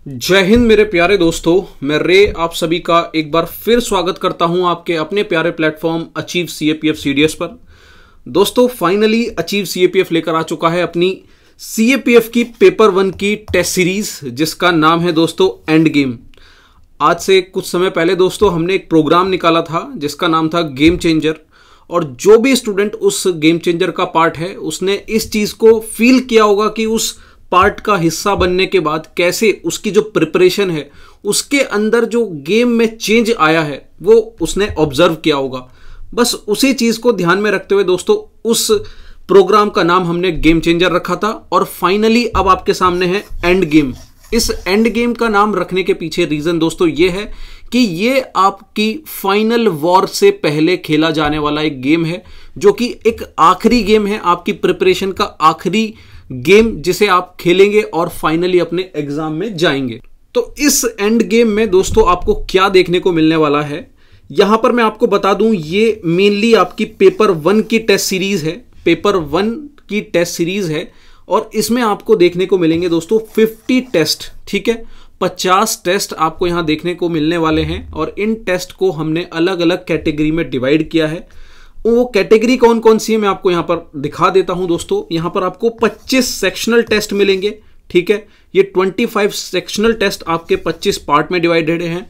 जय हिंद मेरे प्यारे दोस्तों, मैं रे आप सभी का एक बार फिर स्वागत करता हूं आपके अपने प्यारे प्लेटफॉर्म अचीव सीएपीएफ सीडीएस पर। दोस्तों फाइनली अचीव सीएपीएफ लेकर आ चुका है अपनी सीएपीएफ की पेपर 1 की टेस्ट सीरीज, जिसका नाम है दोस्तों एंड गेम। आज से कुछ समय पहले दोस्तों हमने एक प्रोग्राम निकाला था जिसका नाम था गेम चेंजर, और जो भी स्टूडेंट उस गेम चेंजर का पार्ट है उसने इस चीज को फील किया होगा कि उस पार्ट का हिस्सा बनने के बाद कैसे उसकी जो प्रिपरेशन है उसके अंदर जो गेम में चेंज आया है वो उसने ऑब्जर्व किया होगा। बस उसी चीज को ध्यान में रखते हुए दोस्तों उस प्रोग्राम का नाम हमने गेम चेंजर रखा था, और फाइनली अब आपके सामने है एंड गेम। इस एंड गेम का नाम रखने के पीछे रीजन दोस्तों ये है कि ये आपकी फाइनल वॉर से पहले खेला जाने वाला एक गेम है, जो कि एक आखिरी गेम है, आपकी प्रिपरेशन का आखिरी गेम जिसे आप खेलेंगे और फाइनली अपने एग्जाम में जाएंगे। तो इस एंड गेम में दोस्तों आपको क्या देखने को मिलने वाला है, यहां पर मैं आपको बता दूं, ये मेनली आपकी पेपर 1 की टेस्ट सीरीज है। पेपर 1 की टेस्ट सीरीज है और इसमें आपको देखने को मिलेंगे दोस्तों 50 टेस्ट, ठीक है। 50 टेस्ट आपको यहां देखने को मिलने वाले हैं, और इन टेस्ट को हमने अलग अलग कैटेगरी में डिवाइड किया है। वो कैटेगरी कौन कौन सी है मैं आपको यहां पर दिखा देता हूं दोस्तों। यहां पर आपको 25 सेक्शनल टेस्ट मिलेंगे, ठीक है। ये 25 सेक्शनल टेस्ट आपके 25 पार्ट में डिवाइडेड हैं,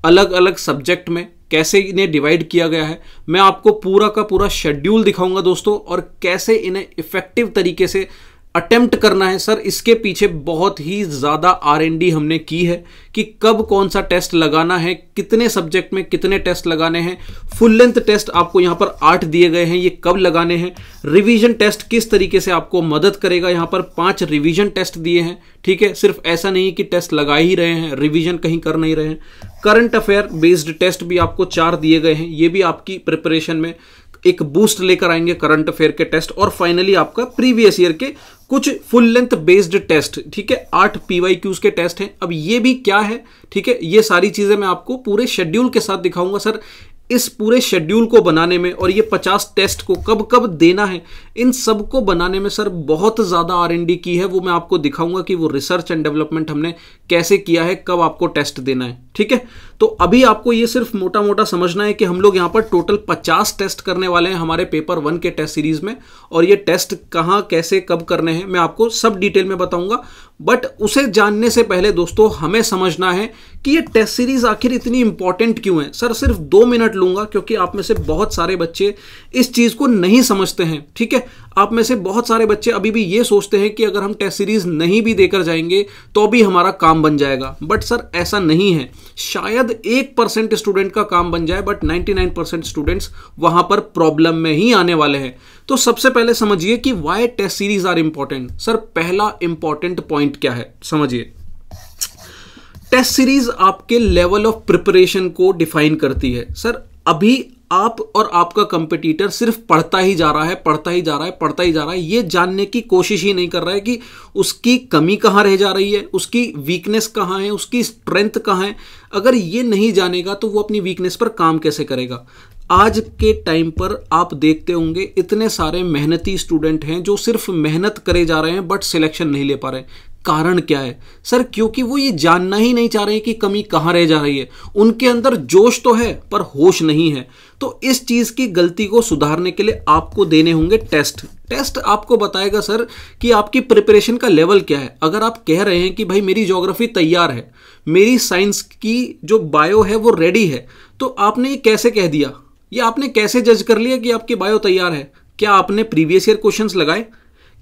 अलग अलग सब्जेक्ट में। कैसे इन्हें डिवाइड किया गया है मैं आपको पूरा का पूरा शेड्यूल दिखाऊंगा दोस्तों, और कैसे इन्हें इफेक्टिव तरीके से अटेम्प्ट करना है। सर इसके पीछे बहुत ही ज़्यादा R&D हमने की है कि कब कौन सा टेस्ट लगाना है, कितने सब्जेक्ट में कितने टेस्ट लगाने हैं। फुल लेंथ टेस्ट आपको यहाँ पर 8 दिए गए हैं, ये कब लगाने हैं। रिवीजन टेस्ट किस तरीके से आपको मदद करेगा, यहाँ पर 5 रिवीजन टेस्ट दिए हैं, ठीक है। सिर्फ ऐसा नहीं कि टेस्ट लगा ही रहे हैं, रिवीजन कहीं कर नहीं रहे हैं। करंट अफेयर बेस्ड टेस्ट भी आपको 4 दिए गए हैं, ये भी आपकी प्रिपरेशन में एक बूस्ट लेकर आएंगे, करंट अफेयर के टेस्ट। और फाइनली आपका प्रीवियस ईयर के कुछ फुल लेंथ बेस्ड टेस्ट, ठीक है। 8 PYQs के टेस्ट हैं। अब ये भी क्या है, ठीक है, ये सारी चीजें मैं आपको पूरे शेड्यूल के साथ दिखाऊंगा। सर इस पूरे शेड्यूल को बनाने में और ये 50 टेस्ट को कब कब देना है, इन सब को बनाने में सर बहुत ज़्यादा R&D की है। वो मैं आपको दिखाऊंगा कि वो रिसर्च एंड डेवलपमेंट हमने कैसे किया है, कब आपको टेस्ट देना है, ठीक है। तो अभी आपको ये सिर्फ मोटा मोटा समझना है कि हम लोग यहाँ पर टोटल 50 टेस्ट करने वाले हैं हमारे पेपर 1 के टेस्ट सीरीज में, और ये टेस्ट कहाँ कैसे कब करने हैं मैं आपको सब डिटेल में बताऊंगा। बट उसे जानने से पहले दोस्तों हमें समझना है कि ये टेस्ट सीरीज आखिर इतनी इंपॉर्टेंट क्यों है। सर सिर्फ 2 मिनट लूंगा, क्योंकि आप में से बहुत सारे बच्चे इस चीज को नहीं समझते हैं, ठीक है। आप में से बहुत सारे बच्चे अभी भी ये सोचते हैं कि अगर हम टेस्ट सीरीज नहीं भी देकर जाएंगे तो भी हमारा काम बन जाएगा। बट सर ऐसा नहीं है। शायद 1% स्टूडेंट का काम बन जाए, बट 99% स्टूडेंट्स वहां पर प्रॉब्लम में ही आने वाले हैं। तो सबसे पहले समझिए कि why test series are important. Sir पहला इंपॉर्टेंट पॉइंट क्या है समझिए। टेस्ट सीरीज आपके लेवल ऑफ प्रिपरेशन को डिफाइन करती है। सर अभी आप और आपका कंपटीटर सिर्फ पढ़ता ही जा रहा है, पढ़ता ही जा रहा है, पढ़ता ही जा रहा है, ये जानने की कोशिश ही नहीं कर रहा है कि उसकी कमी कहाँ रह जा रही है, उसकी वीकनेस कहाँ है, उसकी स्ट्रेंथ कहाँ है। अगर ये नहीं जानेगा तो वो अपनी वीकनेस पर काम कैसे करेगा। आज के टाइम पर आप देखते होंगे इतने सारे मेहनती स्टूडेंट हैं जो सिर्फ मेहनत करे जा रहे हैं बट सिलेक्शन नहीं ले पा रहे हैं। कारण क्या है सर? क्योंकि वो ये जानना ही नहीं चाह रहे कि कमी कहाँ रह जा रही है। उनके अंदर जोश तो है पर होश नहीं है। तो इस चीज की गलती को सुधारने के लिए आपको देने होंगे टेस्ट। टेस्ट आपको बताएगा सर कि आपकी प्रिपरेशन का लेवल क्या है। अगर आप कह रहे हैं कि भाई मेरी ज्योग्राफी तैयार है, मेरी साइंस की जो बायो है वो रेडी है, तो आपने ये कैसे कह दिया, ये आपने कैसे जज कर लिया कि आपकी बायो तैयार है? क्या आपने प्रीवियस ईयर क्वेश्चंस लगाए?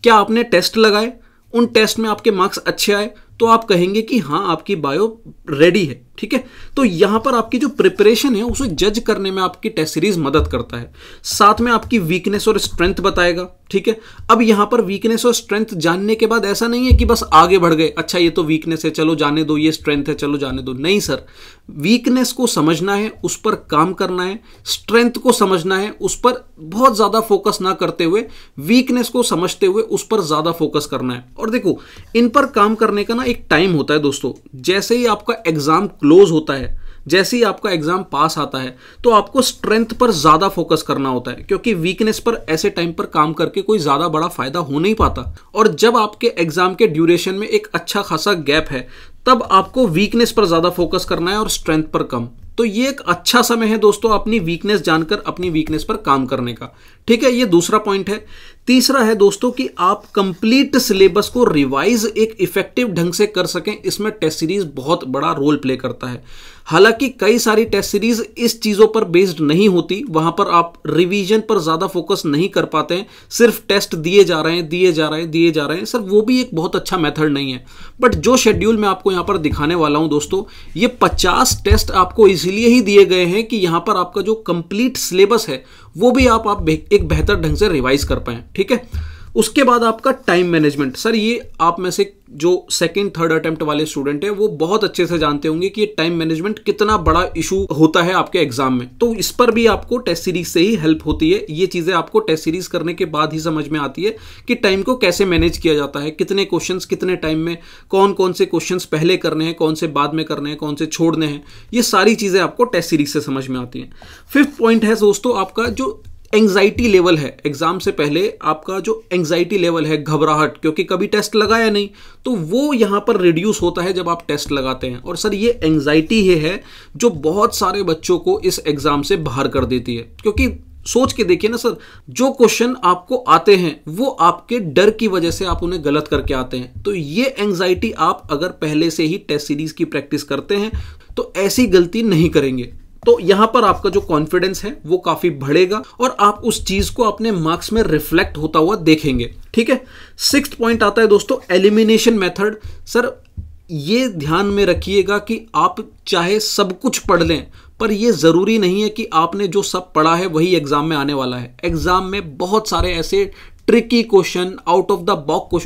क्या आपने टेस्ट लगाए? उन टेस्ट में आपके मार्क्स अच्छे आए तो आप कहेंगे कि हाँ आपकी बायो रेडी है, ठीक है। तो यहां पर आपकी जो प्रिपरेशन है उसे जज करने में आपकी टेस्ट सीरीज मदद करता है। साथ में आपकी वीकनेस और स्ट्रेंथ बताएगा, ठीक है। अब यहां पर वीकनेस और स्ट्रेंथ जानने के बाद ऐसा नहीं है कि बस आगे बढ़ गए, अच्छा ये तो वीकनेस है चलो जाने दो, ये स्ट्रेंथ है चलो जाने दो। नहीं सर, वीकनेस को समझना है, उस पर काम करना है। स्ट्रेंथ को समझना है, उस पर बहुत ज्यादा फोकस ना करते हुए वीकनेस को समझते हुए उस पर ज्यादा फोकस करना है। और देखो इन पर काम करने का ना एक टाइम होता है दोस्तों। जैसे ही आपका एग्जाम क्लोज होता है, जैसे ही आपका एग्जाम पास आता है, तो आपको स्ट्रेंथ पर ज्यादा फोकस करना होता है, क्योंकि वीकनेस पर ऐसे टाइम पर काम करके कोई ज्यादा बड़ा फायदा हो नहीं पाता। और जब आपके एग्जाम के ड्यूरेशन में एक अच्छा खासा गैप है, तब आपको वीकनेस पर ज्यादा फोकस करना है और स्ट्रेंथ पर कम। तो ये एक अच्छा समय है दोस्तों अपनी वीकनेस जानकर अपनी वीकनेस पर काम करने का। ठीक है, ये दूसरा पॉइंट है। तीसरा है दोस्तों कि आप कंप्लीट सिलेबस को रिवाइज एक इफेक्टिव ढंग से कर सकें, इसमें टेस्ट सीरीज बहुत बड़ा रोल प्ले करता है। हालांकि कई सारी टेस्ट सीरीज इस चीजों पर बेस्ड नहीं होती, वहां पर आप रिवीजन पर ज्यादा फोकस नहीं कर पाते हैं, सिर्फ टेस्ट दिए जा रहे हैं सर, वो भी एक बहुत अच्छा मेथड नहीं है। बट जो शेड्यूल मैं आपको यहां पर दिखाने वाला हूं दोस्तों, ये 50 टेस्ट आपको इसीलिए ही दिए गए हैं कि यहां पर आपका जो कंप्लीट सिलेबस है वो भी आप एक बेहतर ढंग से रिवाइज कर पाए। ठीक है, उसके बाद आपका टाइम मैनेजमेंट। सर ये आप में से जो सेकंड थर्ड अटेम्प्ट वाले स्टूडेंट है वो बहुत अच्छे से जानते होंगे कि ये टाइम मैनेजमेंट कितना बड़ा इशू होता है आपके एग्जाम में। तो इस पर भी आपको टेस्ट सीरीज से ही हेल्प होती है। ये चीजें आपको टेस्ट सीरीज करने के बाद ही समझ में आती है कि टाइम को कैसे मैनेज किया जाता है, कितने क्वेश्चंस कितने टाइम में, कौन कौन से क्वेश्चंस पहले करने हैं, कौन से बाद में करने हैं, कौन से छोड़ने हैं, ये सारी चीजें आपको टेस्ट सीरीज से समझ में आती हैं। फिफ्थ पॉइंट है दोस्तों आपका जो एंग्जाइटी लेवल है। एग्जाम से पहले आपका जो एंग्जाइटी लेवल है, घबराहट, क्योंकि कभी टेस्ट लगाया नहीं, तो वो यहां पर रिड्यूस होता है जब आप टेस्ट लगाते हैं। और सर ये एंग्जाइटी ही है जो बहुत सारे बच्चों को इस एग्जाम से बाहर कर देती है। क्योंकि सोच के देखिए ना सर, जो क्वेश्चन आपको आते हैं वो आपके डर की वजह से आप उन्हें गलत करके आते हैं। तो ये एंग्जाइटी आप अगर पहले से ही टेस्ट सीरीज की प्रैक्टिस करते हैं तो ऐसी गलती नहीं करेंगे। तो यहां पर आपका जो कॉन्फिडेंस है वो काफी बढ़ेगा और आप उस चीज को अपने मार्क्स में रिफ्लेक्ट होता हुआ देखेंगे। ठीक है, सिक्स्थ पॉइंट आता है दोस्तों एलिमिनेशन मेथड। सर ये ध्यान में रखिएगा कि आप चाहे सब कुछ पढ़ लें, पर यह जरूरी नहीं है कि आपने जो सब पढ़ा है वही एग्जाम में आने वाला है। एग्जाम में बहुत सारे ऐसे tricky question, out of the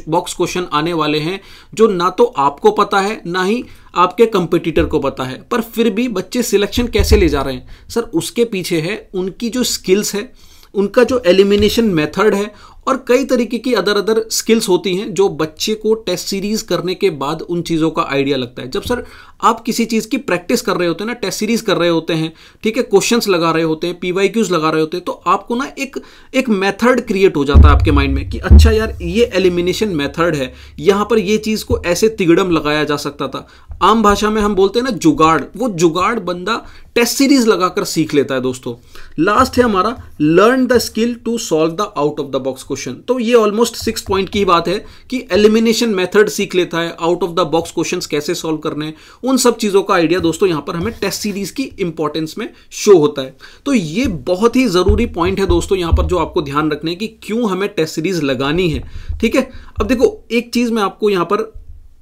box question आने वाले हैं जो ना तो आपको पता है ना ही आपके कंपटीटर को पता है, पर फिर भी बच्चे सिलेक्शन कैसे ले जा रहे हैं सर, उसके पीछे है उनकी जो स्किल्स है, उनका जो एलिमिनेशन मेथड है और कई तरीके की अदर स्किल्स होती हैं जो बच्चे को टेस्ट सीरीज करने के बाद उन चीज़ों का आइडिया लगता है। जब सर आप किसी चीज़ की प्रैक्टिस कर रहे होते हैं ना, टेस्ट सीरीज कर रहे होते हैं, ठीक है, क्वेश्चंस लगा रहे होते हैं, PYQs लगा रहे होते हैं, तो आपको ना एक मेथड क्रिएट हो जाता है आपके माइंड में कि अच्छा यार ये एलिमिनेशन मेथड है, यहां पर ये चीज़ को ऐसे तिगड़म लगाया जा सकता था। आम भाषा में हम बोलते हैं ना जुगाड़, वो जुगाड़ बंदा टेस्ट सीरीज लगाकर सीख लेता है दोस्तों। लास्ट है हमारा learn the skill to solve the out of the box question. तो ये ऑलमोस्ट 6 पॉइंट की बात है कि एलिमिनेशन मेथड सीख लेता है, out of the box questions कैसे सॉल्व करने हैं, उन सब चीजों का आइडिया दोस्तों यहां पर हमें टेस्ट सीरीज की इंपॉर्टेंस में शो होता है। तो ये बहुत ही जरूरी पॉइंट है दोस्तों यहां पर जो आपको ध्यान रखने है कि क्यों हमें टेस्ट सीरीज लगानी है। ठीक है, अब देखो एक चीज मैं आपको यहां पर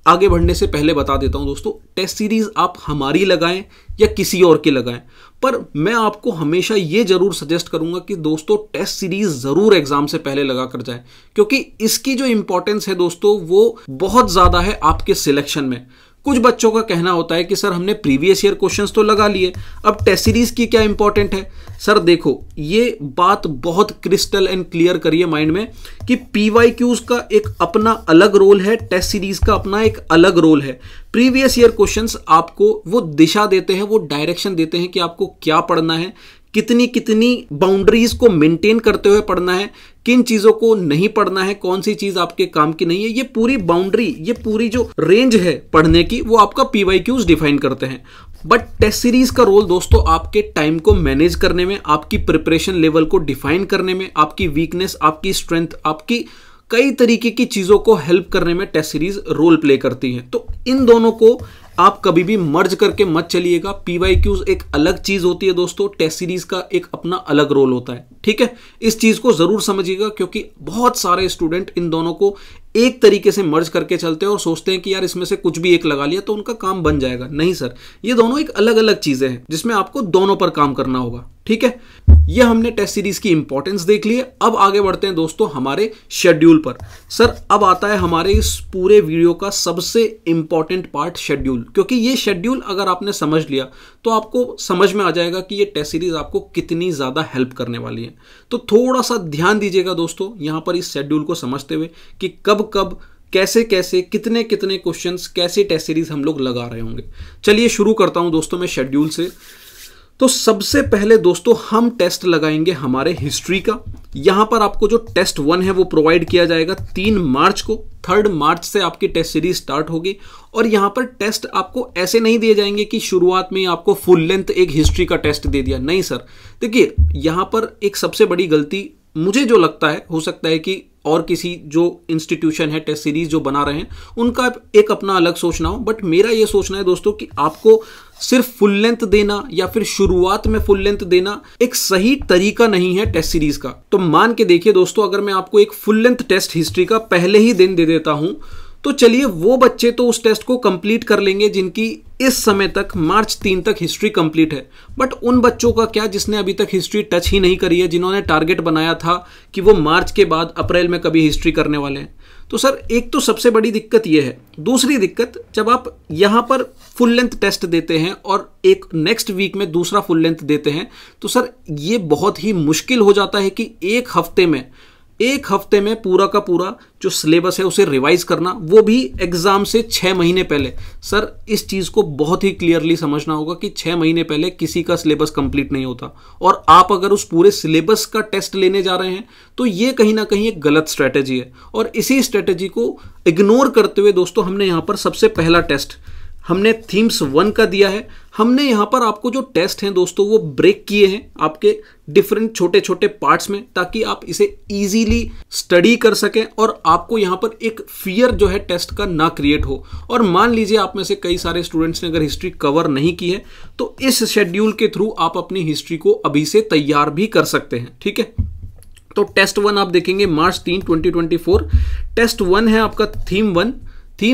आगे बढ़ने से पहले बता देता हूं दोस्तों, टेस्ट सीरीज आप हमारी लगाएं या किसी और की लगाएं, पर मैं आपको हमेशा ये जरूर सजेस्ट करूंगा कि दोस्तों टेस्ट सीरीज जरूर एग्जाम से पहले लगा कर जाएं, क्योंकि इसकी जो इंपॉर्टेंस है दोस्तों वो बहुत ज्यादा है आपके सिलेक्शन में। कुछ बच्चों का कहना होता है कि सर हमने प्रीवियस ईयर क्वेश्चंस तो लगा लिए, अब टेस्ट सीरीज की क्या इंपॉर्टेंट है। सर देखो ये बात बहुत क्रिस्टल एंड क्लियर करिए माइंड में कि PYQs का एक अपना अलग रोल है, टेस्ट सीरीज का अपना एक अलग रोल है। प्रीवियस ईयर क्वेश्चंस आपको वो दिशा देते हैं, वो डायरेक्शन देते हैं कि आपको क्या पढ़ना है, कितनी बाउंड्रीज को मेंटेन करते हुए पढ़ना है, किन चीजों को नहीं पढ़ना है, कौन सी चीज आपके काम की नहीं है। ये पूरी बाउंड्री, ये पूरी जो रेंज है पढ़ने की, वो आपका PYQs डिफाइन करते हैं। बट टेस्ट सीरीज का रोल दोस्तों आपके टाइम को मैनेज करने में, आपकी प्रिपरेशन लेवल को डिफाइन करने में, आपकी वीकनेस, आपकी स्ट्रेंथ, आपकी कई तरीके की चीजों को हेल्प करने में टेस्ट सीरीज रोल प्ले करती है। तो इन दोनों को आप कभी भी मर्ज करके मत चलिएगा। PYQs एक अलग चीज होती है दोस्तों, टेस्ट सीरीज का एक अपना अलग रोल होता है। ठीक है, इस चीज को जरूर समझिएगा, क्योंकि बहुत सारे स्टूडेंट इन दोनों को एक तरीके से मर्ज करके चलते हैं और सोचते हैं कि यार इसमें से कुछ भी एक लगा लिया तो उनका काम बन जाएगा। नहीं सर, ये दोनों एक अलग अलग चीजें हैं जिसमें आपको दोनों पर काम करना होगा। ठीक है, ये हमने टेस्ट सीरीज की इंपॉर्टेंस देख ली है। अब आगे बढ़ते हैं दोस्तों हमारे शेड्यूल पर। सर अब आता है हमारे इस पूरे वीडियो का सबसे इंपॉर्टेंट पार्ट, शेड्यूल। क्योंकि ये शेड्यूल अगर आपने समझ लिया तो आपको समझ में आ जाएगा कि ये टेस्ट सीरीज आपको कितनी ज्यादा हेल्प करने वाली है। तो थोड़ा सा ध्यान दीजिएगा दोस्तों यहां पर इस शेड्यूल को समझते हुए कि कब कब कैसे कैसे कितने क्वेश्चंस, कैसे टेस्ट सीरीज हम लोग लगा रहे होंगे। चलिए शुरू करता हूं दोस्तों मैं शेड्यूल से। तो सबसे पहले दोस्तों हम टेस्ट लगाएंगे हमारे हिस्ट्री का। यहां पर आपको जो टेस्ट 1 है वो प्रोवाइड किया जाएगा 3 मार्च को। 3 मार्च से आपकी टेस्ट सीरीज स्टार्ट होगी और यहां पर टेस्ट आपको ऐसे नहीं दिए जाएंगे कि शुरुआत में आपको फुल लेंथ एक हिस्ट्री का टेस्ट दे दिया। नहीं सर, देखिए यहां पर एक सबसे बड़ी गलती मुझे जो लगता है, हो सकता है कि और किसी जो इंस्टीट्यूशन है टेस्ट सीरीज जो बना रहे हैं उनका एक अपना अलग सोचना हो, बट मेरा ये सोचना है दोस्तों कि आपको सिर्फ फुल लेंथ देना या फिर शुरुआत में फुल लेंथ देना एक सही तरीका नहीं है टेस्ट सीरीज का। तो मान के देखिए दोस्तों, अगर मैं आपको एक फुल लेंथ टेस्ट हिस्ट्री का पहले ही दिन दे देता हूं तो चलिए वो बच्चे तो उस टेस्ट को कंप्लीट कर लेंगे जिनकी इस समय तक मार्च 3 तक हिस्ट्री कंप्लीट है। बट उन बच्चों का क्या जिसने अभी तक हिस्ट्री टच ही नहीं करी है, जिन्होंने टारगेट बनाया था कि वो मार्च के बाद अप्रैल में कभी हिस्ट्री करने वाले हैं। तो सर एक तो सबसे बड़ी दिक्कत ये है। दूसरी दिक्कत, जब आप यहां पर फुल लेंथ टेस्ट देते हैं और एक नेक्स्ट वीक में दूसरा फुल लेंथ देते हैं तो सर ये बहुत ही मुश्किल हो जाता है कि एक हफ्ते में पूरा का पूरा जो सिलेबस है उसे रिवाइज करना, वो भी एग्जाम से 6 महीने पहले। सर इस चीज को बहुत ही क्लियरली समझना होगा कि 6 महीने पहले किसी का सिलेबस कंप्लीट नहीं होता और आप अगर उस पूरे सिलेबस का टेस्ट लेने जा रहे हैं तो ये कहीं ना कहीं एक गलत स्ट्रेटेजी है। और इसी स्ट्रेटेजी को इग्नोर करते हुए दोस्तों हमने यहां पर सबसे पहला टेस्ट हमने थीम्स 1 का दिया है। हमने यहां पर आपको जो टेस्ट हैं दोस्तों वो ब्रेक किए हैं आपके डिफरेंट छोटे छोटे पार्ट्स में, ताकि आप इसे इजीली स्टडी कर सकें और आपको यहां पर एक फियर जो है टेस्ट का ना क्रिएट हो। और मान लीजिए आप में से कई सारे स्टूडेंट्स ने अगर हिस्ट्री कवर नहीं की है तो इस शेड्यूल के थ्रू आप अपनी हिस्ट्री को अभी से तैयार भी कर सकते हैं। ठीक है, तो टेस्ट 1 आप देखेंगे मार्च 3 2024। टेस्ट 1 है आपका थीम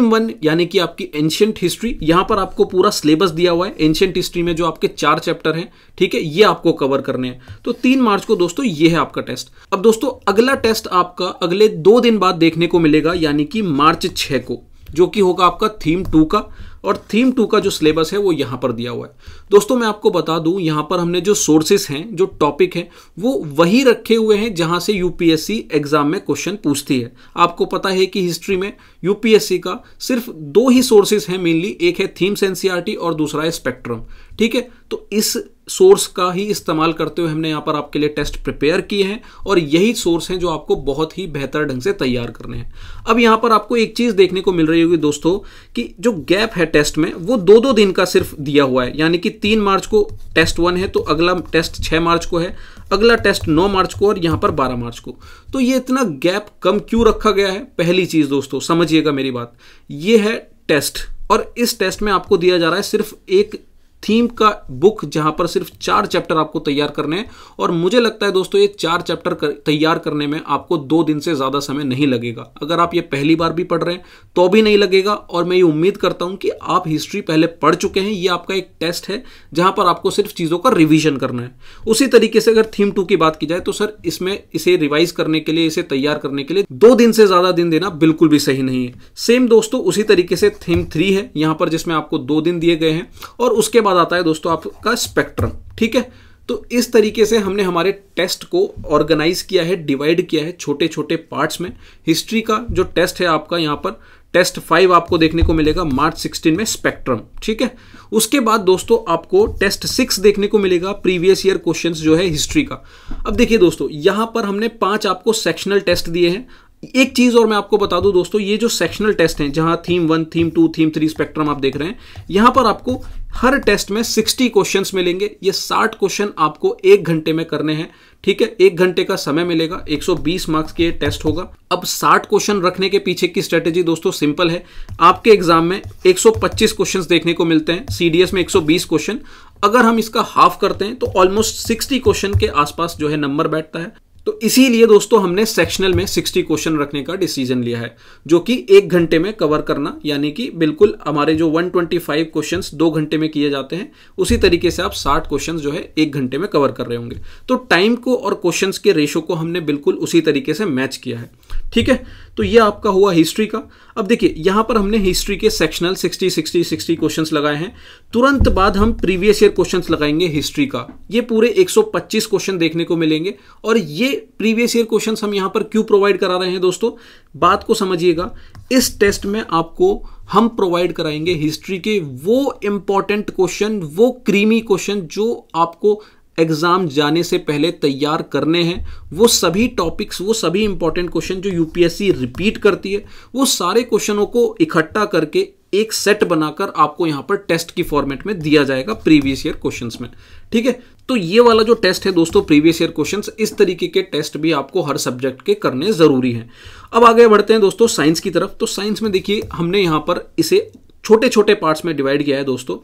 1 यानी कि आपकी एंशिएंट हिस्ट्री। यहां पर आपको पूरा सिलेबस दिया हुआ है एंशिएंट हिस्ट्री में, जो आपके 4 चैप्टर हैं। ठीक है, ये आपको कवर करने हैं। तो 3 मार्च को दोस्तों ये है आपका टेस्ट। अब दोस्तों अगला टेस्ट आपका अगले 2 दिन बाद देखने को मिलेगा, यानी कि मार्च 6 को, जो कि होगा आपका थीम 2 का। और थीम 2 का जो सिलेबस है वो यहां पर दिया हुआ है। दोस्तों मैं आपको बता दूं, यहां पर हमने जो सोर्सेस हैं, जो टॉपिक है, वो वही रखे हुए हैं जहां से यूपीएससी एग्जाम में क्वेश्चन पूछती है। आपको पता है कि हिस्ट्री में यूपीएससी का सिर्फ 2 ही सोर्सेस हैं मेनली, एक है थीम्स एनसीईआरटी और दूसरा है स्पेक्ट्रम। ठीक है, तो इस सोर्स का ही इस्तेमाल करते हुए हमने यहां पर आपके लिए टेस्ट प्रिपेयर किए हैं और यही सोर्स हैं जो आपको बहुत ही बेहतर ढंग से तैयार करने हैं। अब यहां पर आपको एक चीज देखने को मिल रही होगी दोस्तों कि जो गैप है टेस्ट में वो 2-2 दिन का सिर्फ दिया हुआ है, यानी कि 3 मार्च को टेस्ट 1 है तो अगला टेस्ट 6 मार्च को है, अगला टेस्ट 9 मार्च को और यहां पर 12 मार्च को। तो ये इतना गैप कम क्यों रखा गया है? पहली चीज दोस्तों समझिएगा मेरी बात, ये है टेस्ट और इस टेस्ट में आपको दिया जा रहा है सिर्फ एक थीम का बुक, जहां पर सिर्फ 4 चैप्टर आपको तैयार करने हैं। और मुझे लगता है दोस्तों ये 4 चैप्टर तैयार करने में आपको 2 दिन से ज्यादा समय नहीं लगेगा। अगर आप ये पहली बार भी पढ़ रहे हैं तो भी नहीं लगेगा। और मैं ये उम्मीद करता हूं कि आप हिस्ट्री पहले पढ़ चुके हैं। ये आपका एक टेस्ट है जहां पर आपको सिर्फ चीजों का रिविजन करना है। उसी तरीके से अगर थीम 2 की बात की जाए तो सर इसमें इसे रिवाइज करने के लिए, इसे तैयार करने के लिए 2 दिन से ज्यादा दिन देना बिल्कुल भी सही नहीं है। सेम दोस्तों उसी तरीके से थीम 3 है यहां पर, जिसमें आपको 2 दिन दिए गए हैं और उसके बाद आता है दोस्तों आपका स्पेक्ट्रम। ठीक है, तो इस तरीके से हमने हमारे टेस्ट को ऑर्गेनाइज किया है, डिवाइड किया है छोटे छोटे पार्ट्स में। हिस्ट्री का जो टेस्ट है आपका यहां पर टेस्ट 5 आपको देखने को मिलेगा मार्च 16 में स्पेक्ट्रम। ठीक है, उसके बाद दोस्तों आपको टेस्ट 6 देखने को मिलेगा प्रीवियस ईयर क्वेश्चंस जो है हिस्ट्री का। अब देखिए दोस्तों यहां पर हमने 5 आपको सेक्शनल टेस्ट दिए हैं। एक चीज और मैं आपको बता दूं दोस्तों, ये जो सेक्शनल टेस्ट हैं जहां थीम 1, थीम 2, थीम 3 स्पेक्ट्रम आप देख रहे हैं, यहां पर आपको हर टेस्ट में 60 क्वेश्चंस मिलेंगे। ये 60 क्वेश्चन आपको 1 घंटे में करने हैं। ठीक है, 1 घंटे का समय मिलेगा, 120 मार्क्स के टेस्ट होगा। अब 60 क्वेश्चन रखने के पीछे की स्ट्रेटेजी दोस्तों सिंपल है। आपके एग्जाम में 125 क्वेश्चंस देखने को मिलते हैं, सीडीएस में 120 क्वेश्चन। अगर हम इसका हाफ करते हैं तो ऑलमोस्ट 60 क्वेश्चन के आसपास जो है नंबर बैठता है। तो इसीलिए दोस्तों हमने सेक्शनल में 60 क्वेश्चन रखने का डिसीजन लिया है, जो कि 1 घंटे में कवर करना, यानी कि बिल्कुल हमारे जो 125 क्वेश्चंस 2 घंटे में किए जाते हैं, उसी तरीके से आप 60 क्वेश्चंस जो है 1 घंटे में कवर कर रहे होंगे। तो टाइम को और क्वेश्चंस के रेशो को हमने बिल्कुल उसी तरीके से मैच किया है। ठीक है, तो ये आपका हुआ हिस्ट्री का। अब देखिए यहां पर हमने हिस्ट्री के सेक्शनल 60 क्वेश्चंस लगाए हैं। तुरंत बाद हम प्रीवियस ईयर क्वेश्चंस लगाएंगे हिस्ट्री का। ये पूरे 125 क्वेश्चन देखने को मिलेंगे। और ये प्रीवियस ईयर क्वेश्चंस हम यहां पर क्यों प्रोवाइड करा रहे हैं दोस्तों, बात को समझिएगा। इस टेस्ट में आपको हम प्रोवाइड कराएंगे हिस्ट्री के वो इंपॉर्टेंट क्वेश्चन, वो क्रीमी क्वेश्चन जो आपको एग्जाम जाने से पहले तैयार करने हैं। वो सभी टॉपिक्स, वो सभी इंपॉर्टेंट क्वेश्चन जो यूपीएससी रिपीट करती है, वो सारे क्वेश्चनों को इकट्ठा करके एक सेट बनाकर आपको यहां पर टेस्ट की फॉर्मेट में दिया जाएगा प्रीवियस ईयर क्वेश्चंस में। ठीक है, तो ये वाला जो टेस्ट है दोस्तों, प्रीवियस ईयर क्वेश्चंस, इस तरीके के टेस्ट भी आपको हर सब्जेक्ट के करने जरूरी हैं। अब आगे बढ़ते हैं दोस्तों साइंस की तरफ। तो साइंस में देखिए हमने यहां पर इसे छोटे छोटे पार्ट्स में डिवाइड किया है दोस्तों।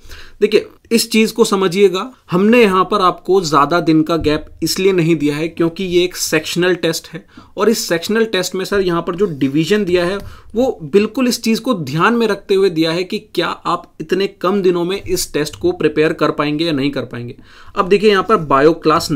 देखिए इस चीज को समझिएगा, हमने यहां पर आपको ज्यादा दिन का गैप इसलिए नहीं दिया है क्योंकि ये एक सेक्शनल टेस्ट है, और इस सेक्शनल टेस्ट में सर यहां पर जो डिवीजन दिया है वो बिल्कुल इस चीज को ध्यान में रखते हुए दिया है कि क्या आप इतने कम दिनों में इस टेस्ट को प्रिपेयर कर पाएंगे या नहीं कर पाएंगे। अब देखिए यहां पर बायो क्लास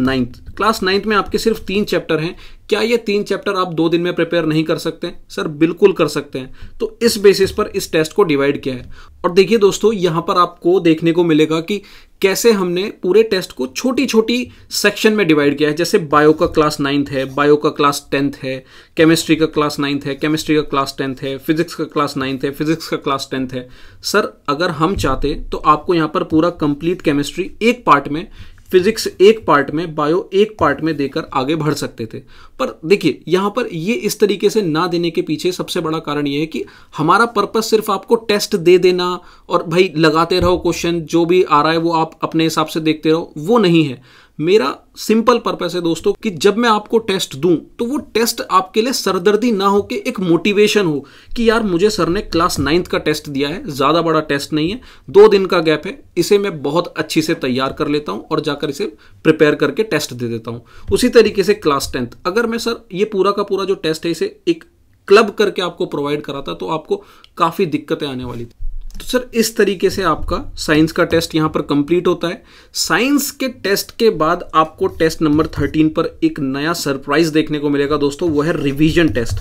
9th में आपके सिर्फ 3 चैप्टर हैं। क्या ये 3 चैप्टर आप 2 दिन में प्रिपेयर नहीं कर सकते? सर बिल्कुल कर सकते हैं। तो इस बेसिस पर इस टेस्ट को डिवाइड किया है। और देखिए दोस्तों यहां पर आपको देखने को मिलेगा कि कैसे हमने पूरे टेस्ट को छोटी छोटी सेक्शन में डिवाइड किया है। जैसे बायो का क्लास 9th है, बायो का क्लास 10th है, केमिस्ट्री का क्लास 9th है, केमिस्ट्री का क्लास 10th है, फिजिक्स का क्लास 9th है, फिजिक्स का क्लास 10th है। सर अगर हम चाहते तो आपको यहां पर पूरा कंप्लीट केमिस्ट्री एक पार्ट में, फिजिक्स एक पार्ट में, बायो एक पार्ट में देकर आगे बढ़ सकते थे। पर देखिए यहां पर ये इस तरीके से ना देने के पीछे सबसे बड़ा कारण ये है कि हमारा पर्पस सिर्फ आपको टेस्ट दे देना और भाई लगाते रहो क्वेश्चन, जो भी आ रहा है वो आप अपने हिसाब से देखते रहो, वो नहीं है। मेरा सिंपल पर्पस है दोस्तों कि जब मैं आपको टेस्ट दूं तो वो टेस्ट आपके लिए सरदर्दी ना हो के एक मोटिवेशन हो कि यार मुझे सर ने क्लास 9th का टेस्ट दिया है, ज्यादा बड़ा टेस्ट नहीं है, 2 दिन का गैप है, इसे मैं बहुत अच्छी से तैयार कर लेता हूं और जाकर इसे प्रिपेयर करके टेस्ट दे देता हूं। उसी तरीके से क्लास 10th, अगर मैं सर ये पूरा का पूरा जो टेस्ट है इसे एक क्लब करके आपको प्रोवाइड कराता तो आपको काफी दिक्कतें आने वाली थी। तो सर इस तरीके से आपका साइंस का टेस्ट यहां पर कंप्लीट होता है। साइंस के टेस्ट के बाद आपको टेस्ट नंबर 13 पर एक नया सरप्राइज देखने को मिलेगा दोस्तों, वो है रिवीजन टेस्ट।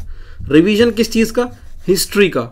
रिवीजन किस चीज का? हिस्ट्री का।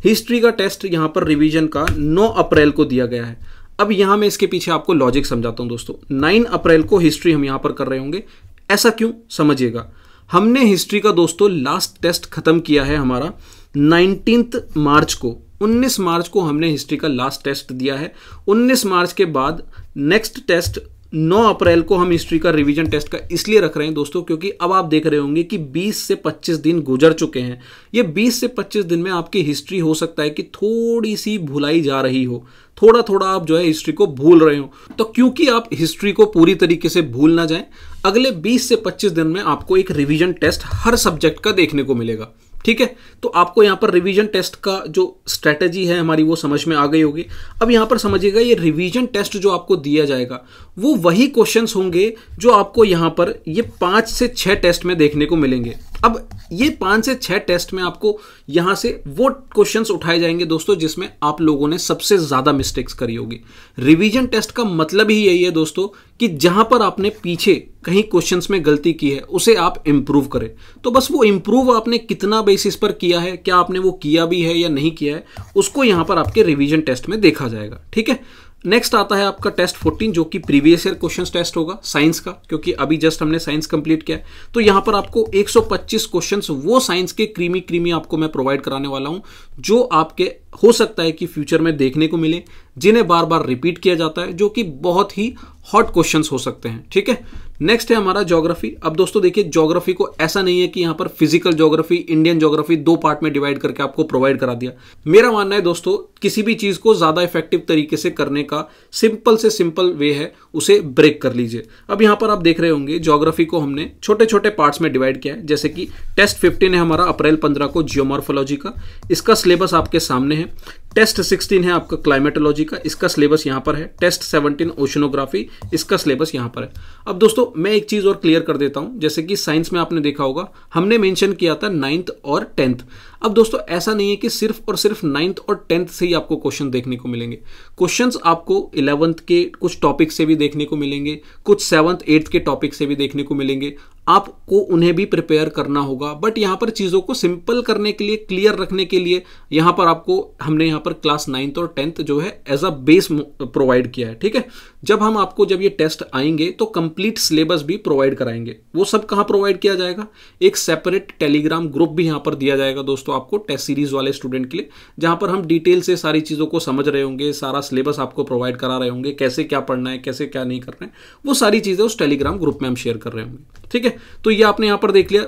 हिस्ट्री का टेस्ट यहां पर रिवीजन का 9 अप्रैल को दिया गया है। अब यहां मैं इसके पीछे आपको लॉजिक समझाता हूं दोस्तों। 9 अप्रैल को हिस्ट्री हम यहां पर कर रहे होंगे, ऐसा क्यों समझिएगा। हमने हिस्ट्री का दोस्तों लास्ट टेस्ट खत्म किया है हमारा 19 मार्च को। 19 मार्च को हमने हिस्ट्री का लास्ट टेस्ट दिया है। 19 मार्च के बाद नेक्स्ट टेस्ट 9 अप्रैल को हम हिस्ट्री का रिवीजन टेस्ट का इसलिए रख रहे हैं दोस्तों क्योंकि अब आप देख रहे होंगे कि 20 से 25 दिन गुजर चुके हैं। ये 20 से 25 दिन में आपकी हिस्ट्री हो सकता है कि थोड़ी सी भुलाई जा रही हो, थोड़ा थोड़ा आप जो है हिस्ट्री को भूल रहे हो। तो क्योंकि आप हिस्ट्री को पूरी तरीके से भूल ना जाएं, अगले 20 से 25 दिन में आपको एक रिवीजन टेस्ट हर सब्जेक्ट का देखने को मिलेगा। ठीक है, तो आपको यहां पर रिवीजन टेस्ट का जो स्ट्रेटेजी है हमारी वो समझ में आ गई होगी। अब यहां पर समझिएगा ये रिवीजन टेस्ट जो आपको दिया जाएगा वो वही क्वेश्चंस होंगे जो आपको यहां पर ये 5 से 6 टेस्ट में देखने को मिलेंगे। अब ये 5 से 6 टेस्ट में आपको यहां से वो क्वेश्चंस उठाए जाएंगे दोस्तों जिसमें आप लोगों ने सबसे ज्यादा मिस्टेक्स करी होगी। रिवीजन टेस्ट का मतलब ही यही है दोस्तों कि जहां पर आपने पीछे कहीं क्वेश्चंस में गलती की है उसे आप इंप्रूव करें। तो बस वो इंप्रूव आपने कितना बेसिस पर किया है, क्या आपने वो किया भी है या नहीं किया है, उसको यहां पर आपके रिवीजन टेस्ट में देखा जाएगा। ठीक है, नेक्स्ट आता है आपका टेस्ट 14 जो कि प्रीवियस ईयर क्वेश्चंस टेस्ट होगा साइंस का, क्योंकि अभी जस्ट हमने साइंस कंप्लीट किया है। तो यहां पर आपको 125 क्वेश्चंस वो साइंस के क्रीमी आपको मैं प्रोवाइड कराने वाला हूं जो आपके हो सकता है कि फ्यूचर में देखने को मिले, जिन्हें बार बार रिपीट किया जाता है, जो कि बहुत ही हॉट क्वेश्चंस हो सकते हैं। ठीक है, नेक्स्ट है हमारा ज्योग्राफी। अब दोस्तों देखिए ज्योग्राफी को ऐसा नहीं है कि यहां पर physical geography, Indian geography 2 part में डिवाइड करके आपको प्रोवाइड करा दिया। मेरा मानना है दोस्तों किसी भी चीज को ज्यादा इफेक्टिव तरीके से करने का सिंपल से सिंपल वे है उसे ब्रेक कर लीजिए। अब यहां पर आप देख रहे होंगे ज्योग्राफी को हमने छोटे छोटे पार्ट्स में डिवाइड किया है। जैसे कि टेस्ट 15 है हमारा अप्रैल 15 को जियोमॉर्फोलॉजी का, इसका सिलेबस आपके सामने है। टेस्ट 16 है आपका क्लाइमेटोलॉजी का, इसका सिलेबस यहां पर है। टेस्ट 17 ओशनोग्राफी, इसका सिलेबस यहां पर है। अब दोस्तों मैं एक चीज और क्लियर कर देता हूं, जैसे कि साइंस में आपने देखा होगा हमने मेंशन किया था 9th और 10th। अब दोस्तों ऐसा नहीं है कि सिर्फ और सिर्फ 9th और 10th से ही आपको क्वेश्चन देखने को मिलेंगे। क्वेश्चंस आपको 11th के कुछ टॉपिक से भी देखने को मिलेंगे, कुछ 7th 8th के टॉपिक से भी देखने को मिलेंगे। आपको उन्हें भी प्रिपेयर करना होगा। बट यहाँ पर चीज़ों को सिंपल करने के लिए, क्लियर रखने के लिए यहाँ पर आपको हमने यहाँ पर क्लास 9th और 10th जो है एज अ बेस प्रोवाइड किया है। ठीक है, जब ये टेस्ट आएंगे तो कंप्लीट सिलेबस भी प्रोवाइड कराएंगे। वो सब कहाँ प्रोवाइड किया जाएगा? एक सेपरेट टेलीग्राम ग्रुप भी यहाँ पर दिया जाएगा दोस्तों आपको टेस्ट सीरीज वाले स्टूडेंट के लिए, जहाँ पर हम डिटेल से सारी चीज़ों को समझ रहे होंगे, सारा सिलेबस आपको प्रोवाइड करा रहे होंगे, कैसे क्या पढ़ना है, कैसे क्या नहीं करना है, वो सारी चीज़ें उस टेलीग्राम ग्रुप में हम शेयर कर रहे होंगे। ठीक है, तो ये आपने यहाँ पर देख लिया।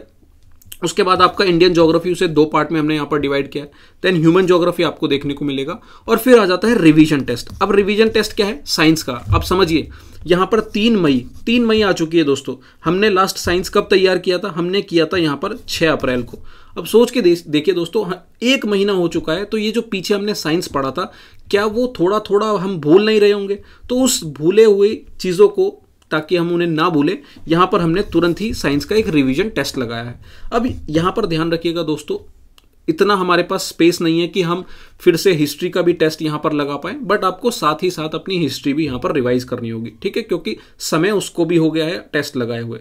उसके बाद आपका इंडियन ज्योग्राफी उसे 2 पार्ट में हमने यहाँ पर डिवाइड किया है। देन ह्यूमन ज्योग्राफी आपको देखने को मिलेगा और फिर आ जाता है रिवीजन टेस्ट। अब रिवीजन टेस्ट क्या है? साइंस का। अब समझिए यहाँ पर 3 मई आ चुकी है दोस्तों। हमने लास्ट साइंस कब तैयार किया था? हमने किया था यहाँ पर 6 अप्रैल को। अब सोच के देखिए दोस्तों, 1 महीना हो चुका है, तो ये जो पीछे हमने साइंस पढ़ा था, क्या वो थोड़ा थोड़ा हम भूल नहीं रहे होंगे? तो उस भूले हुए चीज़ों को, ताकि हम उन्हें ना भूलें, यहाँ पर हमने तुरंत ही साइंस का एक रिवीजन टेस्ट लगाया है। अब यहाँ पर ध्यान रखिएगा दोस्तों, इतना हमारे पास स्पेस नहीं है कि हम फिर से हिस्ट्री का भी टेस्ट यहाँ पर लगा पाएं, बट आपको साथ ही साथ अपनी हिस्ट्री भी यहाँ पर रिवाइज करनी होगी। ठीक है, क्योंकि समय उसको भी हो गया है टेस्ट लगाए हुए।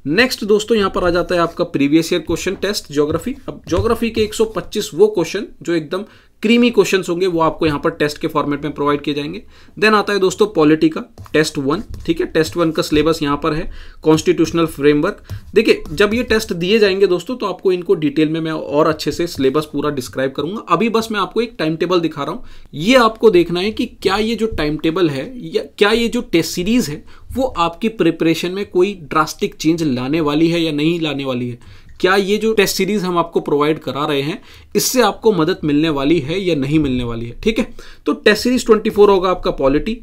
नेक्स्ट दोस्तों यहाँ पर आ जाता है आपका previous year question test geography. अब ज्योग्राफी के 125 वो क्वेश्चन जो एकदम क्रीमी क्वेश्चंस होंगे, वो आपको यहाँ पर टेस्ट के फॉर्मेट में प्रोवाइड किए जाएंगे। देन आता है दोस्तों पॉलिटी का टेस्ट 1। ठीक है, टेस्ट 1 का सिलेबस यहाँ पर है, कॉन्स्टिट्यूशनल फ्रेमवर्क। देखिए, जब ये टेस्ट दिए जाएंगे दोस्तों, तो आपको इनको डिटेल में मैं और अच्छे से सिलेबस पूरा डिस्क्राइब करूंगा। अभी बस मैं आपको एक टाइम टेबल दिखा रहा हूँ। ये आपको देखना है कि क्या ये जो टाइम टेबल है या क्या ये जो टेस्ट सीरीज है वो आपकी प्रिपरेशन में कोई ड्रास्टिक चेंज लाने वाली है या नहीं लाने वाली है। क्या ये जो टेस्ट सीरीज हम आपको प्रोवाइड करा रहे हैं, इससे आपको मदद मिलने वाली है या नहीं मिलने वाली है। ठीक है, तो टेस्ट सीरीज 24 होगा आपका पॉलिटी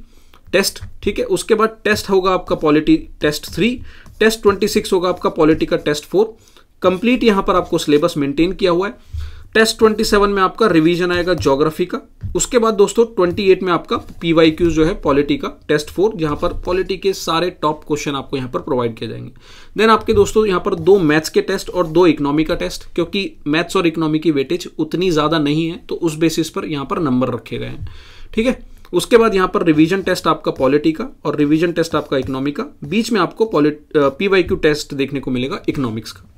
टेस्ट। ठीक है, उसके बाद टेस्ट होगा आपका पॉलिटी टेस्ट 3, टेस्ट 26 होगा आपका पॉलिटी का टेस्ट 4। कंप्लीट यहाँ पर आपको सिलेबस मेंटेन किया हुआ है। टेस्ट 27 में आपका रिवीजन आएगा ज्योग्राफी का। उसके बाद दोस्तों 28 में आपका PYQ जो है पॉलिटी का टेस्ट 4, जहां पर पॉलिटी के सारे टॉप क्वेश्चन आपको यहां पर प्रोवाइड किए जाएंगे। देन आपके दोस्तों यहां पर 2 मैथ्स के टेस्ट और 2 इकोनॉमी का टेस्ट, क्योंकि मैथ्स और इकोनॉमी की वेटेज उतनी ज्यादा नहीं है, तो उस बेसिस पर यहां पर नंबर रखे गए हैं। ठीक है, उसके बाद यहां पर रिवीजन टेस्ट आपका पॉलिटी का और रिवीजन टेस्ट आपका इकोनॉमी का। बीच में आपको PYQ टेस्ट देखने को मिलेगा इकोनॉमिक्स का।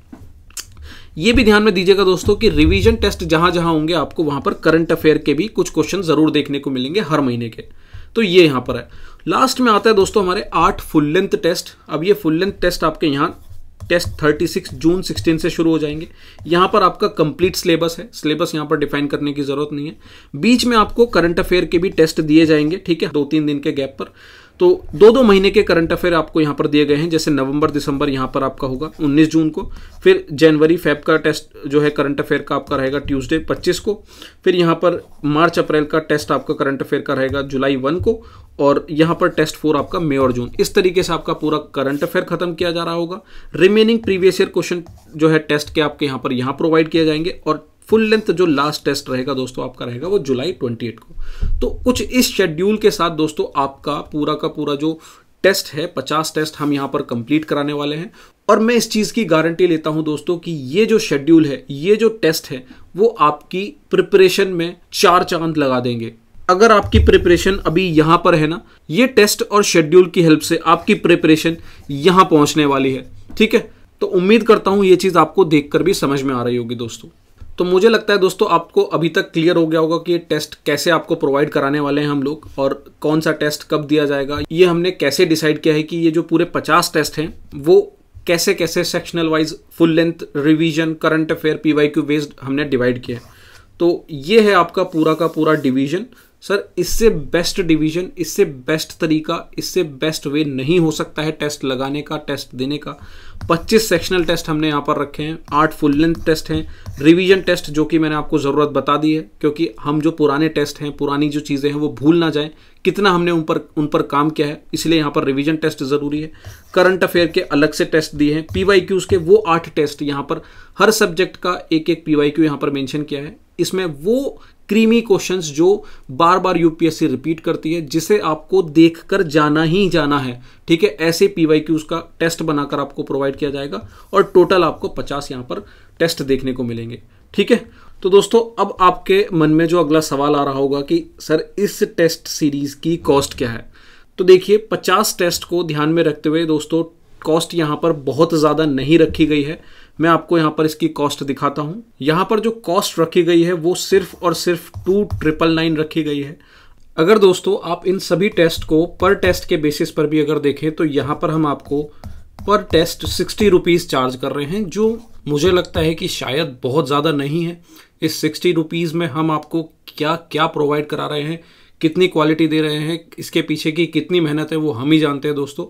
ये भी ध्यान में दीजिएगा दोस्तों कि रिवीजन टेस्ट जहां जहां होंगे, आपको वहां पर करंट अफेयर के भी कुछ क्वेश्चन जरूर देखने को मिलेंगे हर महीने के। तो ये यहां पर है। लास्ट में आता है दोस्तों हमारे 8 फुल लेंथ टेस्ट। अब ये फुल लेंथ टेस्ट आपके यहाँ टेस्ट 36 जून 16 से शुरू हो जाएंगे। यहाँ पर आपका कंप्लीट सिलेबस है, सिलेबस यहाँ पर डिफाइन करने की जरूरत नहीं है। बीच में आपको करंट अफेयर के भी टेस्ट दिए जाएंगे। ठीक है, 2-3 दिन के गैप पर। तो 2-2 महीने के करंट अफेयर आपको यहाँ पर दिए गए हैं। जैसे नवंबर दिसंबर यहाँ पर आपका होगा 19 जून को, फिर जनवरी फेब का टेस्ट जो है करंट अफेयर का आपका रहेगा ट्यूसडे 25 को, फिर यहाँ पर मार्च अप्रैल का टेस्ट आपका करंट अफेयर का रहेगा जुलाई 1 को, और यहाँ पर टेस्ट 4 आपका मई और जून। इस तरीके से आपका पूरा करंट अफेयर खत्म किया जा रहा होगा। रिमेनिंग प्रीवियस ईयर क्वेश्चन जो है टेस्ट के आपके यहाँ पर यहाँ प्रोवाइड किए जाएंगे, और फुल लेंथ जो लास्ट टेस्ट रहेगा दोस्तों आपका रहेगा वो जुलाई 28 को। तो कुछ इस शेड्यूल के साथ दोस्तों आपका पूरा का पूरा जो टेस्ट है 50 टेस्ट हम यहाँ पर कंप्लीट कराने वाले हैं। और मैं इस चीज़ की गारंटी लेता हूं दोस्तों कि ये जो शेड्यूल है, ये जो टेस्ट है, वो आपकी प्रिपरेशन में 4 चांद लगा देंगे। अगर आपकी प्रिपरेशन अभी यहां पर है ना, ये टेस्ट और शेड्यूल की हेल्प से आपकी प्रिपरेशन यहां पहुंचने वाली है। ठीक है, तो उम्मीद करता हूं ये चीज़ आपको देखकर भी समझ में आ रही होगी दोस्तों। तो मुझे लगता है दोस्तों आपको अभी तक क्लियर हो गया होगा कि ये टेस्ट कैसे आपको प्रोवाइड कराने वाले हैं हम लोग, और कौन सा टेस्ट कब दिया जाएगा। ये हमने कैसे डिसाइड किया है कि ये जो पूरे 50 टेस्ट हैं वो कैसे कैसे sectional wise, full length, revision, current affair, PYQ based हमने डिवाइड किया है। तो ये है आपका पूरा का पूरा डिवीजन। सर, इससे बेस्ट डिवीजन, इससे बेस्ट तरीका, इससे बेस्ट वे नहीं हो सकता है टेस्ट लगाने का, टेस्ट देने का। 25 सेक्शनल टेस्ट हमने यहाँ पर रखे हैं, 8 फुल लेंथ टेस्ट हैं, रिवीजन टेस्ट जो कि मैंने आपको ज़रूरत बता दी है, क्योंकि हम जो पुराने टेस्ट हैं, पुरानी जो चीज़ें हैं वो भूल ना जाएं, कितना हमने उन पर काम किया है, इसलिए यहाँ पर रिवीजन टेस्ट ज़रूरी है। करंट अफेयर के अलग से टेस्ट दिए हैं, PYQs के वो 8 टेस्ट यहाँ पर, हर सब्जेक्ट का एक PYQ यहाँ पर मेंशन किया है। इसमें वो क्रीमी क्वेश्चंस जो बार बार यूपीएससी रिपीट करती है, जिसे आपको देखकर जाना ही जाना है। ठीक है, ऐसे PYQs का टेस्ट बनाकर आपको प्रोवाइड किया जाएगा, और टोटल आपको 50 यहाँ पर टेस्ट देखने को मिलेंगे। ठीक है, तो दोस्तों अब आपके मन में जो अगला सवाल आ रहा होगा कि सर इस टेस्ट सीरीज की कॉस्ट क्या है। तो देखिए, 50 टेस्ट को ध्यान में रखते हुए दोस्तों कॉस्ट यहाँ पर बहुत ज़्यादा नहीं रखी गई है। मैं आपको यहाँ पर इसकी कॉस्ट दिखाता हूँ। यहाँ पर जो कॉस्ट रखी गई है वो सिर्फ और सिर्फ 2999 रखी गई है। अगर दोस्तों आप इन सभी टेस्ट को पर टेस्ट के बेसिस पर भी अगर देखें तो यहाँ पर हम आपको पर टेस्ट 60 रुपीज़ चार्ज कर रहे हैं, जो मुझे लगता है कि शायद बहुत ज़्यादा नहीं है। इस 60 रुपीज़ में हम आपको क्या क्या प्रोवाइड करा रहे हैं, कितनी क्वालिटी दे रहे हैं, इसके पीछे की कितनी मेहनत है वो हम ही जानते हैं दोस्तों।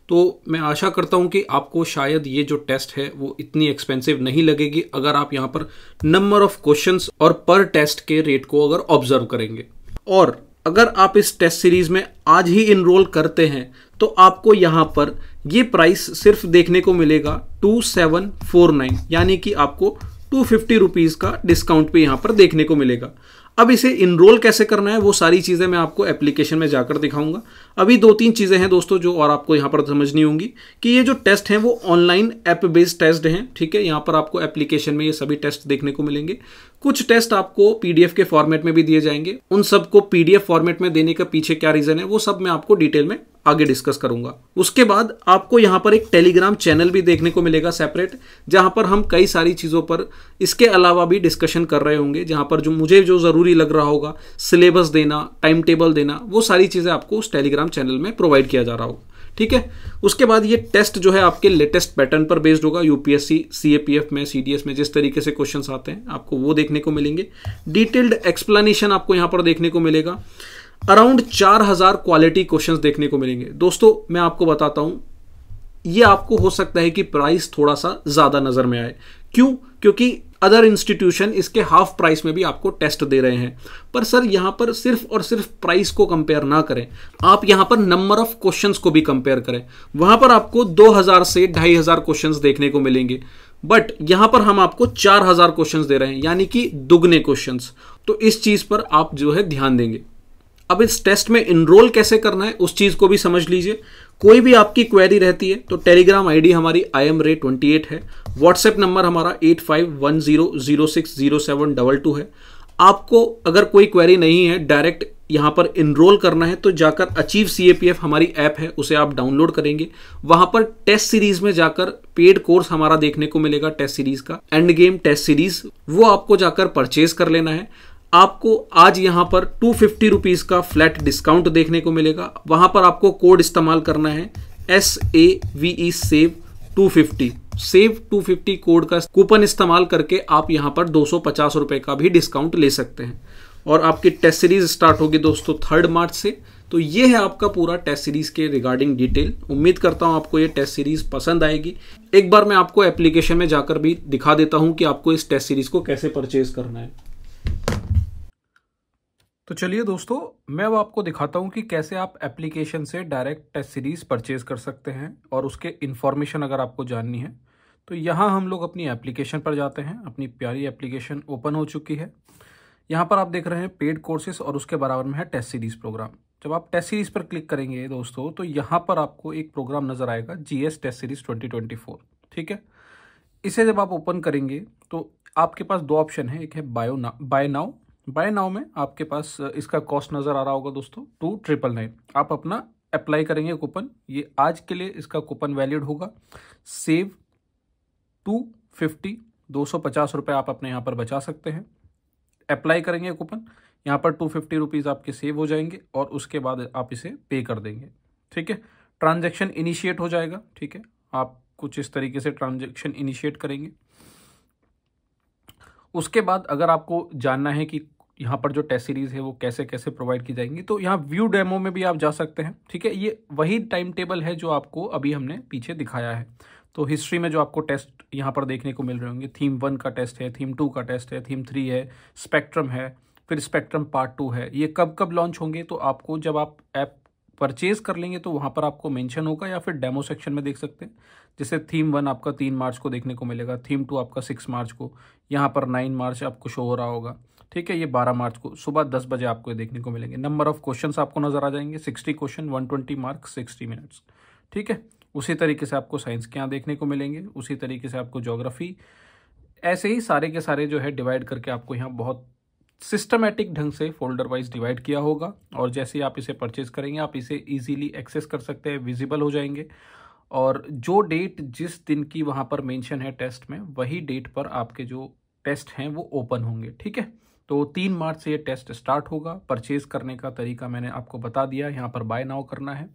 तो मैं आशा करता हूं कि आपको शायद ये जो टेस्ट है वो इतनी एक्सपेंसिव नहीं लगेगी अगर आप यहाँ पर नंबर ऑफ क्वेश्चंस और पर टेस्ट के रेट को अगर ऑब्जर्व करेंगे। और अगर आप इस टेस्ट सीरीज में आज ही इनरोल करते हैं तो आपको यहाँ पर ये प्राइस सिर्फ देखने को मिलेगा 2749, यानी कि आपको 250 रुपीज़ का डिस्काउंट भी यहाँ पर देखने को मिलेगा। अब इसे इनरोल कैसे करना है वो सारी चीज़ें मैं आपको एप्लीकेशन में जाकर दिखाऊंगा। अभी 2-3 चीज़ें हैं दोस्तों जो और आपको यहाँ पर समझनी होंगी कि ये जो टेस्ट हैं वो ऑनलाइन ऐप बेस्ड टेस्ट हैं, ठीक है। यहाँ पर आपको एप्लीकेशन में ये सभी टेस्ट देखने को मिलेंगे। कुछ टेस्ट आपको पीडीएफ के फॉर्मेट में भी दिए जाएंगे। उन सबको पीडीएफ फॉर्मेट में देने का पीछे क्या रीज़न है वो सब मैं आपको डिटेल में आगे डिस्कस करूंगा। उसके बाद आपको यहाँ पर एक टेलीग्राम चैनल भी देखने को मिलेगा सेपरेट, जहां पर हम कई सारी चीज़ों पर इसके अलावा भी डिस्कशन कर रहे होंगे, जहां पर जो मुझे जो ज़रूरी लग रहा होगा, सिलेबस देना, टाइम टेबल देना, वो सारी चीज़ें आपको उस टेलीग्राम चैनल में प्रोवाइड किया जा रहा होगा, ठीक है। उसके बाद ये टेस्ट जो है आपके लेटेस्ट पैटर्न पर बेस्ड होगा। यूपीएससी, सीएपीएफ में, सीडीएस में जिस तरीके से क्वेश्चंस आते हैं आपको वो देखने को मिलेंगे। डिटेल्ड एक्सप्लेनेशन आपको यहाँ पर देखने को मिलेगा। अराउंड 4000 क्वालिटी क्वेश्चंस देखने को मिलेंगे। दोस्तों मैं आपको बताता हूं, ये आपको हो सकता है कि प्राइस थोड़ा सा ज्यादा नजर में आए। क्यों? क्योंकि अदर इंस्टीट्यूशन इसके हाफ प्राइस में भी आपको टेस्ट दे रहे हैं। पर सर यहां पर सिर्फ और सिर्फ प्राइस को कंपेयर ना करें, आप यहां पर नंबर ऑफ क्वेश्चंस को भी कंपेयर करें। वहां पर आपको 2000 से 2500 क्वेश्चंस देखने को मिलेंगे, बट यहां पर हम आपको 4000 क्वेश्चंस दे रहे हैं, यानी कि दुगने क्वेश्चंस। तो इस चीज पर आप जो है ध्यान देंगे। अब इस टेस्ट में इनरोल कैसे करना है उस चीज को भी समझ लीजिए। कोई भी आपकी क्वेरी रहती है तो टेलीग्राम आईडी हमारी IamRay28 है। व्हाट्सएप नंबर हमारा 8510060722 है। आपको अगर कोई क्वेरी नहीं है, डायरेक्ट यहां पर इनरोल करना है तो जाकर अचीव CAPF हमारी ऐप है, उसे आप डाउनलोड करेंगे। वहां पर टेस्ट सीरीज में जाकर पेड कोर्स हमारा देखने को मिलेगा, टेस्ट सीरीज का एंड गेम टेस्ट सीरीज, वो आपको जाकर परचेज कर लेना है। आपको आज यहां पर 250 रुपीज़ का फ्लैट डिस्काउंट देखने को मिलेगा। वहां पर आपको कोड इस्तेमाल करना है SAVE सेव 250 कोड का कूपन इस्तेमाल करके आप यहां पर 250 रुपए का भी डिस्काउंट ले सकते हैं। और आपकी टेस्ट सीरीज स्टार्ट होगी दोस्तों 3 मार्च से। तो ये है आपका पूरा टेस्ट सीरीज के रिगार्डिंग डिटेल। उम्मीद करता हूं आपको ये टेस्ट सीरीज पसंद आएगी। एक बार मैं आपको एप्लीकेशन में जाकर भी दिखा देता हूं कि आपको इस टेस्ट सीरीज को कैसे परचेज करना है। तो चलिए दोस्तों, मैं वो आपको दिखाता हूं कि कैसे आप एप्लीकेशन से डायरेक्ट टेस्ट सीरीज परचेज कर सकते हैं और उसके इन्फॉर्मेशन अगर आपको जाननी है तो यहाँ हम लोग अपनी एप्लीकेशन पर जाते हैं। अपनी प्यारी एप्लीकेशन ओपन हो चुकी है। यहाँ पर आप देख रहे हैं पेड कोर्सेज और उसके बराबर में है टेस्ट सीरीज प्रोग्राम। जब आप टेस्ट सीरीज पर क्लिक करेंगे दोस्तों तो यहाँ पर आपको एक प्रोग्राम नजर आएगा, GS टेस्ट सीरीज 2024, ठीक है। इसे जब आप ओपन करेंगे तो आपके पास 2 ऑप्शन है। एक है बाय नाउ में आपके पास इसका कॉस्ट नजर आ रहा होगा दोस्तों 2999। आप अपना अप्लाई करेंगे कूपन, ये आज के लिए इसका कूपन वैलिड होगा। सेव 250 250 रुपये आप अपने यहाँ पर बचा सकते हैं। अप्लाई करेंगे कूपन, यहाँ पर 250 रुपीज़ आपके सेव हो जाएंगे और उसके बाद आप इसे पे कर देंगे, ठीक है। ट्रांजैक्शन इनिशिएट हो जाएगा, ठीक है। आप कुछ इस तरीके से ट्रांजैक्शन इनिशिएट करेंगे। उसके बाद अगर आपको जानना है कि यहाँ पर जो टेस्ट सीरीज है वो कैसे कैसे प्रोवाइड की जाएंगी तो यहाँ व्यू डेमो में भी आप जा सकते हैं, ठीक है। ये वही टाइम टेबल है जो आपको अभी हमने पीछे दिखाया है। तो हिस्ट्री में जो आपको टेस्ट यहाँ पर देखने को मिल रहे होंगे, थीम 1 का टेस्ट है, थीम 2 का टेस्ट है, थीम 3 है, स्पेक्ट्रम है, फिर स्पेक्ट्रम पार्ट 2 है। ये कब कब लॉन्च होंगे तो आपको जब आप ऐप परचेज कर लेंगे तो वहाँ पर आपको मेंशन होगा, या फिर डेमो सेक्शन में देख सकते हैं। जैसे थीम 1 आपका 3 मार्च को देखने को मिलेगा, थीम 2 आपका 6 मार्च को, यहाँ पर 9 मार्च आपको शो हो रहा होगा, ठीक है। ये 12 मार्च को सुबह 10 बजे आपको ये देखने को मिलेंगे। नंबर ऑफ क्वेश्चंस आपको नजर आ जाएंगे, 60 क्वेश्चन, 120 मार्क, 60 मिनट्स, ठीक है। उसी तरीके से आपको साइंस के यहाँ देखने को मिलेंगे, उसी तरीके से आपको ज्योग्राफी, ऐसे ही सारे के सारे जो है डिवाइड करके आपको यहाँ बहुत सिस्टमैटिक ढंग से फोल्डर वाइज डिवाइड किया होगा। और जैसे ही आप इसे परचेज करेंगे आप इसे इजीली एक्सेस कर सकते हैं, विजिबल हो जाएंगे। और जो डेट जिस दिन की वहाँ पर मेंशन है टेस्ट में, वही डेट पर आपके जो टेस्ट हैं वो ओपन होंगे। ठीक है, तो 3 मार्च से ये टेस्ट स्टार्ट होगा। परचेज करने का तरीका मैंने आपको बता दिया, यहाँ पर बाय नाउ करना है।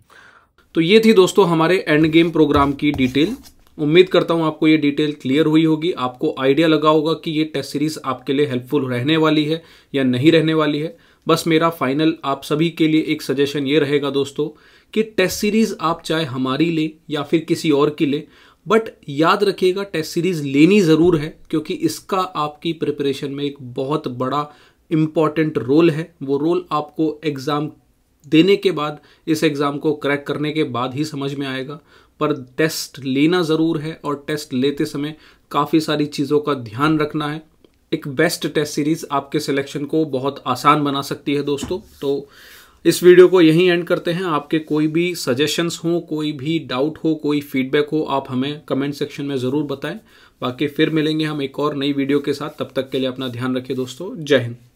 तो ये थी दोस्तों हमारे एंड गेम प्रोग्राम की डिटेल। उम्मीद करता हूँ आपको ये डिटेल क्लियर हुई होगी, आपको आइडिया लगा होगा कि ये टेस्ट सीरीज आपके लिए हेल्पफुल रहने वाली है या नहीं रहने वाली है। बस मेरा फाइनल आप सभी के लिए एक सजेशन ये रहेगा दोस्तों कि टेस्ट सीरीज आप चाहे हमारी ले या फिर किसी और की ले, बट याद रखिएगा टेस्ट सीरीज लेनी ज़रूर है, क्योंकि इसका आपकी प्रिपरेशन में एक बहुत बड़ा इम्पॉर्टेंट रोल है। वो रोल आपको एग्ज़ाम देने के बाद, इस एग्ज़ाम को क्रैक करने के बाद ही समझ में आएगा। पर टेस्ट लेना ज़रूर है और टेस्ट लेते समय काफ़ी सारी चीज़ों का ध्यान रखना है। एक बेस्ट टेस्ट सीरीज़ आपके सिलेक्शन को बहुत आसान बना सकती है दोस्तों। तो इस वीडियो को यहीं एंड करते हैं। आपके कोई भी सजेशंस हो, कोई भी डाउट हो, कोई फीडबैक हो, आप हमें कमेंट सेक्शन में ज़रूर बताएं। बाकी फिर मिलेंगे हम एक और नई वीडियो के साथ। तब तक के लिए अपना ध्यान रखिए दोस्तों। जय हिंद।